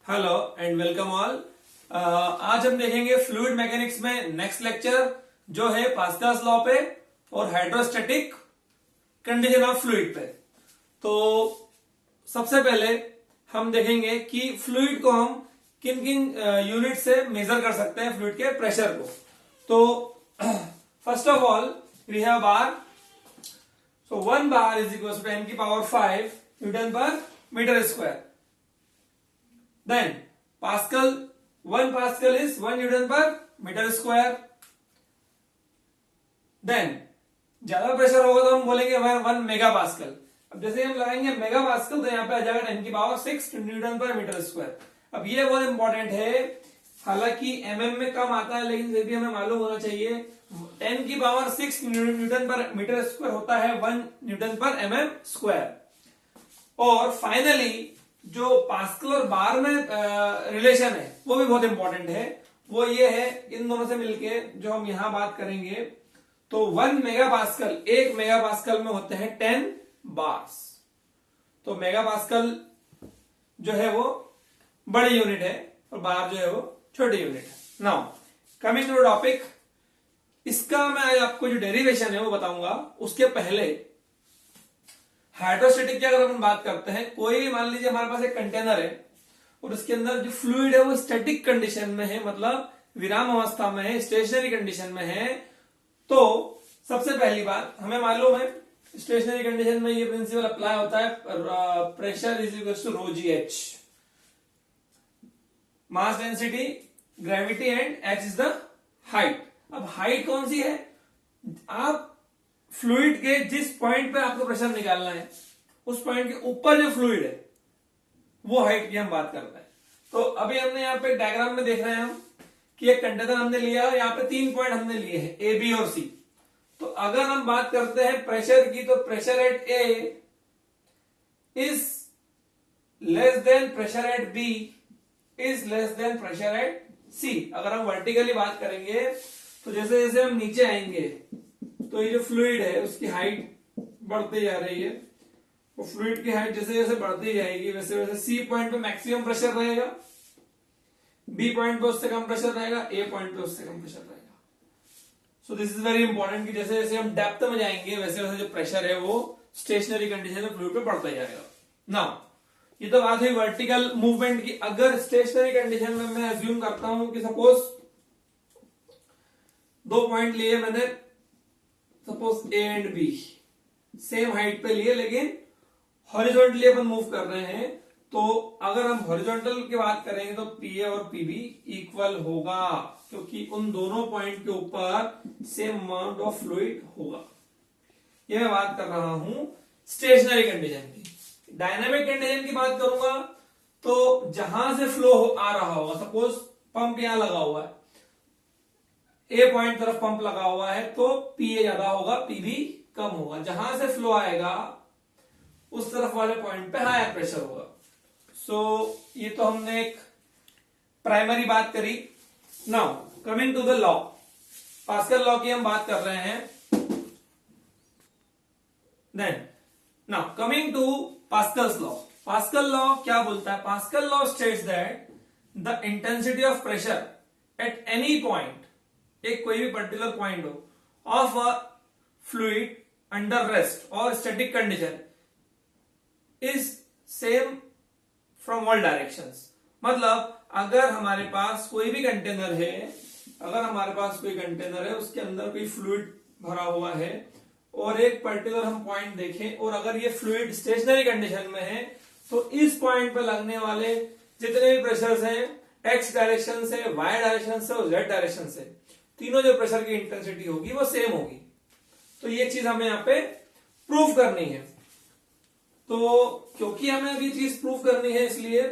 Hello and welcome all. आज हम देखेंगे फ्लूइड मैकेनिक्स में नेक्स्ट लेक्चर जो है पास्कल्स लॉ पे और हाइड्रोस्टैटिक कंडीशन ऑफ फ्लूइड पे। तो सबसे पहले हम देखेंगे कि फ्लूइड को हम किन किन यूनिट से मेजर कर सकते हैं, फ्लूइड के प्रेशर को। तो first of all we have bar. So 1 bar is equal to 10 की power 5 newton per metre square. Then Pascal, 1 Pascal is 1 Newton per meter square. Then ज्यादा प्रेशर होगा तो हम बोलेंगे 1 मेगा पास्कल। अब जैसे हम लगाएंगे मेगा पास्कल तो यहाँ पे आ जाएगा 10 की power 6 Newton per metre square. अब ये बहुत इंपॉर्टेंट है, हालांकि एमएम में कम आता है लेकिन फिर भी हमें मालूम होना चाहिए। 10 की power 6 Newton per metre square होता है 1 न्यूटन पर एमएम स्क्वायर। और फाइनली जो पास्कल और बार में रिलेशन है वो भी बहुत इंपॉर्टेंट है। वो ये है, इन दोनों से मिलके जो हम यहां बात करेंगे तो 1 मेगा पास्कल, 1 मेगा पास्कल में होते हैं 10 बार्स। तो मेगा पास्कल जो है वो बड़ी यूनिट है और बार जो है वो छोटी यूनिट है। नाउ कमिंग टू टॉपिक, इसका मैं आज आपको जो डेरिवेशन है वो बताऊंगा। उसके पहले हाइड्रोस्टैटिक की अगर हम बात करते हैं, कोई भी मान लीजिए हमारे पास एक कंटेनर है और उसके अंदर जो फ्लूइड है वो स्टैटिक कंडीशन में है, मतलब विराम अवस्था में है, स्टेशनरी कंडीशन में है। तो सबसे पहली बात हमें मालूम है स्टेशनरी कंडीशन में ये प्रिंसिपल अप्लाई होता है, pressure is equal to rho g h, mass density, gravity and h is the height. अब हाइट कौन सी है? आप फ्लूइड के जिस पॉइंट पे आपको प्रेशर निकालना है उस पॉइंट के ऊपर जो फ्लूइड है वो हाइट की हम बात करते हैं। तो अभी हमने यहाँ पे डायग्राम में देख रहे हैं हम कि एक कंटेनर हमने लिया और यहाँ पे 3 पॉइंट हमने लिए हैं, ए, बी और सी। तो अगर हम बात करते हैं प्रेशर की, तो pressure at A is less than pressure at B is less than pressure at C. अगर हम वर्टिकली बात करेंगे तो जैसे जैसे हम नीचे आएंगे तो ये जो फ्लूइड है उसकी हाइट बढ़ती जा रही है। वो फ्लूइड की हाइट जैसे जैसे बढ़ती जाएगी वैसे वैसे सी पॉइंट पे मैक्सिमम प्रेशर रहेगा, बी पॉइंट पे उससे कम प्रेशर रहेगा, ए पॉइंट पे उससे कम प्रेशर रहेगा। So this is very important कि जैसे जैसे हम डेप्थ में जाएंगे वैसे वैसे जो प्रेशर है वो स्टेशनरी कंडीशन में फ्लूइड पे बढ़ता जाएगा। नाउ ये तो बात हुई वर्टिकल मूवमेंट की। अगर स्टेशनरी कंडीशन में मैं अज्यूम करता हूं कि सपोज 2 पॉइंट लिए मैंने, suppose A and B same height पे लिए लेकिन हॉरिजॉन्टली अपन मूव कर रहे हैं, तो अगर हम हॉरिजॉन्टल की बात करेंगे तो पी ए और पीबी इक्वल होगा क्योंकि उन दोनों पॉइंट के ऊपर सेम अमाउंट ऑफ फ्लूइड होगा। ये मैं बात कर रहा हूं स्टेशनरी कंडीशन की। डायनामिक कंडीशन की बात करूंगा तो जहां से फ्लो आ रहा होगा, सपोज पंप यहां लगा हुआ है, ए पॉइंट तरफ पंप लगा हुआ है तो पीए ज्यादा होगा, पीबी कम होगा। जहां से फ्लो आएगा उस तरफ वाले पॉइंट पे हायर प्रेशर होगा। सो ये तो हमने एक प्राइमरी बात करी। Now coming to the law, Pascal law की हम बात कर रहे हैं। Then now coming to Pascal's law. Pascal law क्या बोलता है? Pascal law states that the intensity of pressure at any point, एक कोई भी पर्टिकुलर पॉइंट हो, of a fluid under rest और static condition is same from all directions. मतलब अगर हमारे पास कोई भी कंटेनर है, अगर हमारे पास कोई कंटेनर है उसके अंदर कोई फ्लूइड भरा हुआ है और एक पर्टिकुलर हम पॉइंट देखें और अगर ये फ्लूइड स्टेशनरी कंडीशन में है तो इस पॉइंट पर लगने वाले जितने भी प्रेशर्स हैं एक्स डायरेक्शन से, वाई डायरेक्शन से और जेड डायरेक्शन से, तीनों जो प्रेशर की इंटेंसिटी होगी वो सेम होगी। तो ये चीज हमें यहाँ पे प्रूव करनी है। तो क्योंकि हमें अभी चीज प्रूव करनी है इसलिए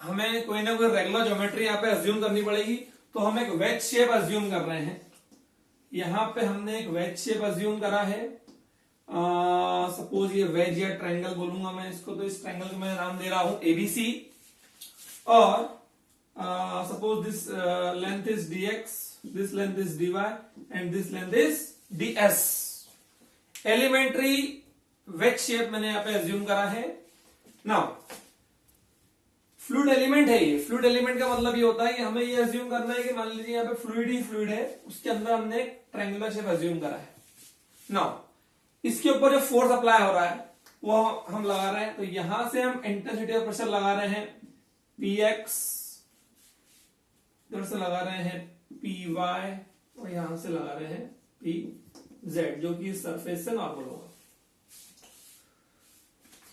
हमें कोई ना कोई रेगुलर ज्योमेट्री यहाँ पे अज्यूम करनी पड़ेगी। तो हम एक वेज शेप अज्यूम कर रहे हैं। यहाँ पे हमने एक वेज शेप अज्यूम करा है। सपोज ये वेज या ट्रायंगल बोलूंगा मैं इसको, तो इस ट्रायंगल को मैं नाम दे रहा हूं एबीसी। और suppose this length is dx, this length is dy and this length is ds. Elementary wedge shape मैंने यहाँ पे अज्यूम करा है। नाउ फ्लूइड एलिमेंट है ये। फ्लूइड एलिमेंट का मतलब ये होता है कि हमें ये अज्यूम करना है कि मान लीजिए यहाँ पे फ्लूइड ही फ्लूइड है, उसके अंदर हमने एक ट्रायंगुलर शेप अज्यूम करा है। नाउ इसके ऊपर जो फोर्स अप्लाई हो रहा है वो हम लगा रहे हैं, तो यहां से हम इंटेंसिटी ऑफ प्रेशर लगा रहे हैं px, इधर से लगा रहे हैं py और यहां से लगा रहे हैं pz, जो कि सरफेस से नॉर्मल होगा।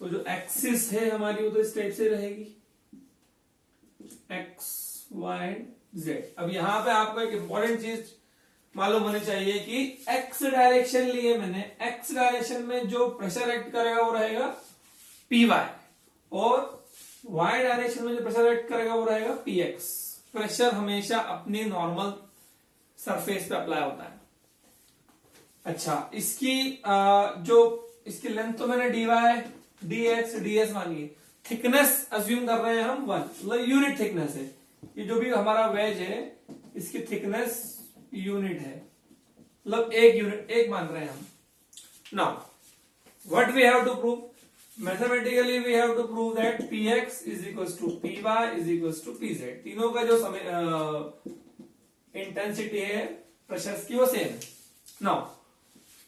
तो जो एक्सिस है हमारी वो तो इस टाइप से रहेगी, x y z। अब यहां पे आपको एक इंपॉर्टेंट चीज मालूम होनी चाहिए कि x डायरेक्शन लिए मैंने, x डायरेक्शन में जो प्रेशर एक्ट करेगा वो रहेगा py और y डायरेक्शन में जो प्रेशर एक्ट करेगा वो रहेगा px। प्रेशर हमेशा अपनी नॉर्मल सरफेस पे अप्लाई होता है। अच्छा, इसकी जो इसकी लेंथ तो मैंने dy dx ds मानी है। थिकनेस अज्यूम कर रहे हैं हम 1, मतलब यूनिट थिकनेस है। ये जो भी हमारा वेज है इसकी थिकनेस यूनिट है, मतलब एक यूनिट, एक मान रहे हैं हम। Now what we have to prove, mathematically we have to prove that px is equals to py is equals to pz। तीनों का जो इंटेंसिटी है प्रेशर्स की वो सेम है। नाउ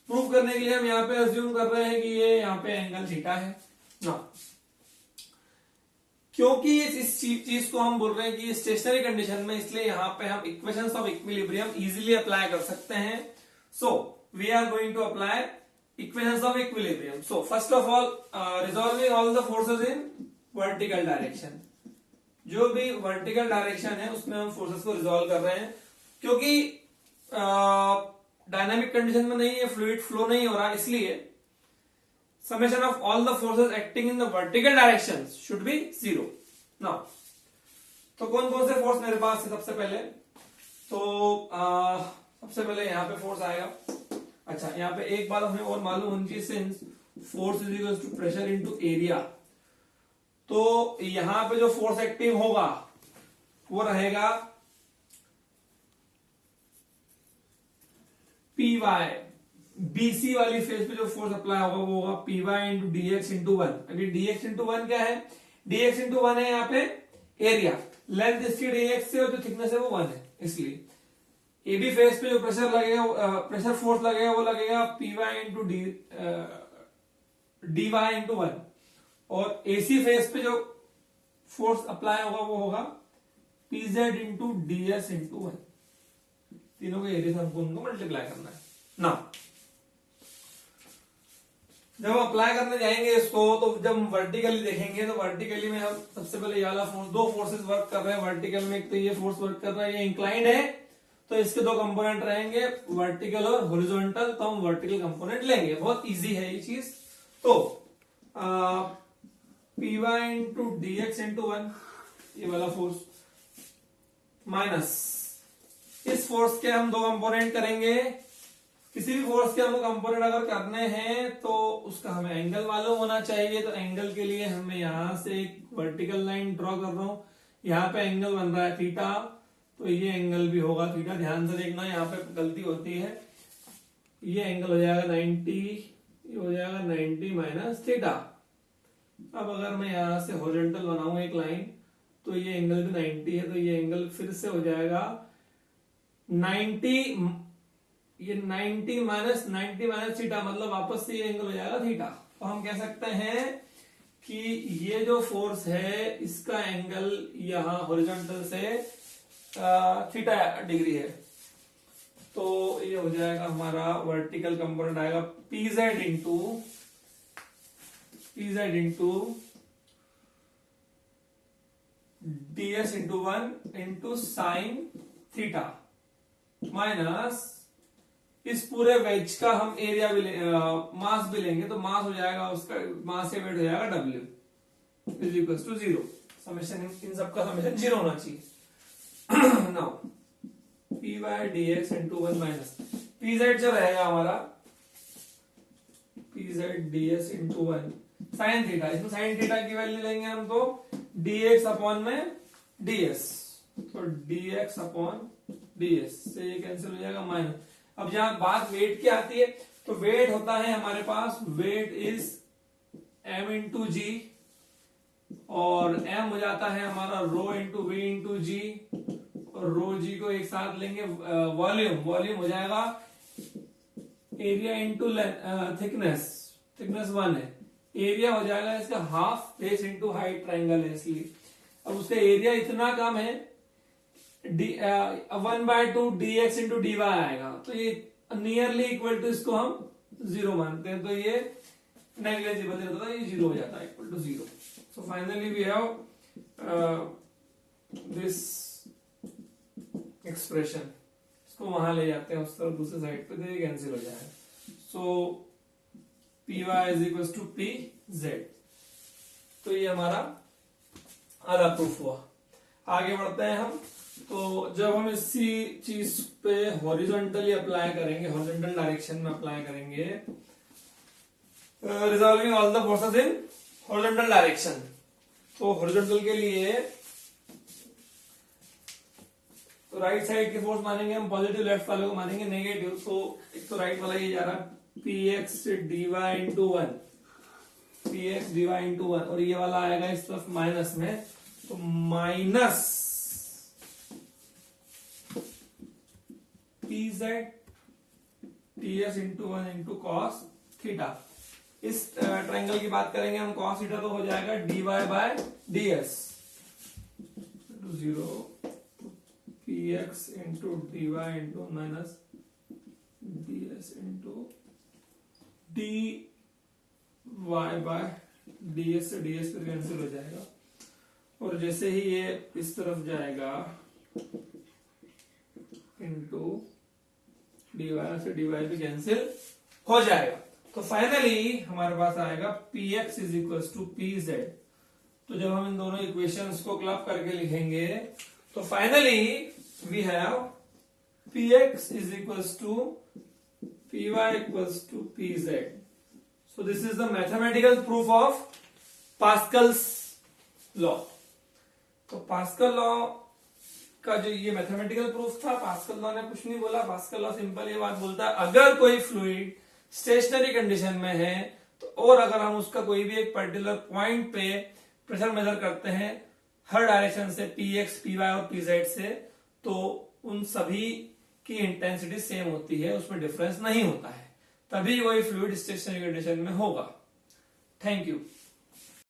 प्रूव करने के लिए हम यहाँ पे अज्यूम कर रहे हैं कि ये यहाँ पे एंगल थीटा है। नाउ क्योंकि इस चीज को हम बोल रहे हैं कि स्टेशनरी कंडीशन में, इसलिए यहाँ पे हम equations of equilibrium easily apply कर सकते हैं। So we are going to apply equations of equilibrium. So first of all resolving all the forces in vertical direction. जो भी वर्टिकल डायरेक्शन है उसमें हम फोर्सेस को रिजॉल्व कर रहे हैं, क्योंकि डायनामिक कंडीशन में नहीं है, फ्लूइड फ्लो नहीं हो रहा, इसलिए summation of all the forces acting in the vertical directions should be 0. Now, तो कौन कौन से फोर्स मेरे पास है? सबसे पहले तो सबसे पहले यहाँ पे फोर्स आएगा। अच्छा, यहाँ पे एक बात हमें और मालूम होनी चाहिए, since force is equal to pressure into area, तो यहाँ पे जो फोर्स एक्टिंग होगा वो रहेगा py। BC वाली फेस पे जो फोर्स अप्लाई होगा वो होगा py इंटू dx इंटू 1। अभी dx इंटू 1 क्या है? dx इंटू 1 है यहाँ पे एरिया, लेंथ इसकी dx से और जो थिकनेस है वो 1 है, इसलिए AB फेस पे जो प्रेशर लगेगा, प्रेशर फोर्स लगेगा वो लगेगा py इंटू dy इंटू 1, और AC फेस पे जो फोर्स अप्लाई होगा वो होगा pz इंटू ds इंटू 1। तीनों के एरिया से हमको उनको मल्टीप्लाई करना है। ना जब हम अप्लाई करने जाएंगे इसको, तो जब हम वर्टिकली देखेंगे तो वर्टिकली में हम सबसे पहले ये वाला फोर्स, दो फोर्सेस वर्क कर रहे हैं वर्टिकल में। एक तो ये फोर्स वर्क कर रहा है, ये इंक्लाइंड है, तो इसके दो कंपोनेंट रहेंगे वर्टिकल और हॉरिजॉन्टल, तो हम वर्टिकल कंपोनेंट लेंगे। बहुत इजी है ये चीज। तो py इंटू dx इंटू 1 ये वाला फोर्स माइनस इस फोर्स के हम दो कंपोनेंट करेंगे। किसी भी फोर्स के हमको कंपोनेंट अगर करने हैं तो उसका हमें एंगल मालूम होना चाहिए। तो एंगल के लिए हमें यहां से एक वर्टिकल लाइन ड्रॉ कर रहा हूं, यहाँ पे एंगल बन रहा है थीटा, तो ये एंगल भी होगा थीटा। ध्यान से देखना, यहाँ पे गलती होती है, ये एंगल हो जाएगा 90, ये हो जाएगा 90 माइनस थीटा। अब अगर मैं यहां से हॉरिजॉन्टल बनाऊं एक लाइन, तो ये एंगल भी 90 है, तो ये एंगल फिर से हो जाएगा 90, ये 90 माइनस थीटा, मतलब वापस से ये एंगल हो जाएगा थीटा। तो हम कह सकते हैं कि ये जो फोर्स है इसका एंगल यहां हॉरिजॉन्टल से थीटा डिग्री है। तो ये हो जाएगा हमारा वर्टिकल कंपोनेंट आएगा pz into ds into 1 into sine theta minus इस पूरे वेज का हम एरिया भी मास भी लेंगे, तो मास हो जाएगा, उसका मास या वेट हो जाएगा W is equal to 0। Summation इन सबका समेशन 0 होना चाहिए। Now py dx into 1 minus pz जो रहेगा हमारा pz ds into 1 sine theta. इसमें साइन थीटा की वैल्यू लेंगे हम, तो dx अपॉन में ds, तो dx अपॉन ds से ये कैंसिल हो जाएगा माइनस। अब जहां बात वेट की आती है, तो वेट होता है हमारे पास, वेट इज m इंटू जी और m हो जाता है हमारा रो इंटू वी इंटू जी, और रो जी को एक साथ लेंगे। वॉल्यूम, वॉल्यूम हो जाएगा एरिया इंटू थिकनेस, थिकनेस 1 है। एरिया हो जाएगा इसका half base into height, triangle है इसलिए। अब उसका एरिया इतना कम है, 1/2 dx इंटू dy आएगा, तो ये नियरली इक्वल टू इसको हम 0 मानते हैं, तो ये नेग्लिजिबल रहता है, ये 0 हो जाता है, equal to 0। So finally we have this expression. इसको वहां ले जाते हैं उस तरफ दूसरे साइड पे, तो ये कैंसिल हो जाएगा। So P Y is equal to P Z. तो ये हमारा आधा प्रूफ हुआ। आगे बढ़ते हैं हम। तो जब हम इसी चीज पे हॉरिजॉन्टली अप्लाई करेंगे, हॉरिजॉन्टल डायरेक्शन में अप्लाई करेंगे, resolving all the forces in horizontal direction. तो हॉरिजॉन्टल के लिए तो राइट साइड के फोर्स मानेंगे हम पॉजिटिव, लेफ्ट वाले को मानेंगे नेगेटिव। तो एक तो राइट वाला ये जा रहा है P X D Y into 1, P X D Y into 1, और ये वाला आएगा इस तरफ माइनस में, तो minus P Z T S into 1 into cos theta. इस ट्राइंगल की बात करेंगे हम, कॉस थीटा तो हो जाएगा D Y by D S, 0 P X into D Y into minus D S into D Y by D S से D S पे कैंसिल हो जाएगा, और जैसे ही ये इस तरफ जाएगा इंटू डी वाई से डी वाई पे कैंसिल हो जाएगा। तो फाइनली हमारे पास आएगा P X is equal to P Z. तो जब हम इन दोनों इक्वेशंस को क्लब करके लिखेंगे, तो finally we have P X is equal to P Y equal to P Z. So this is the mathematical proof of Pascal's law. तो pascal law का जो ये मैथमेटिकल प्रूफ था, पास्कल लॉ ने कुछ नहीं बोला। पास्कल लॉ सिंपल ये बात बोलता है, अगर कोई फ्लूइड स्टेशनरी कंडीशन में है तो, और अगर हम उसका कोई भी एक पर्टिकुलर पॉइंट पे प्रेशर मेजर करते हैं हर डायरेक्शन से, पी एक्स पी वाई और पी जेड से, तो उन सभी की इंटेंसिटी सेम होती है, उसमें डिफरेंस नहीं होता है, तभी वही फ्लूइड स्टेशनरी कंडीशन में होगा। Thank you.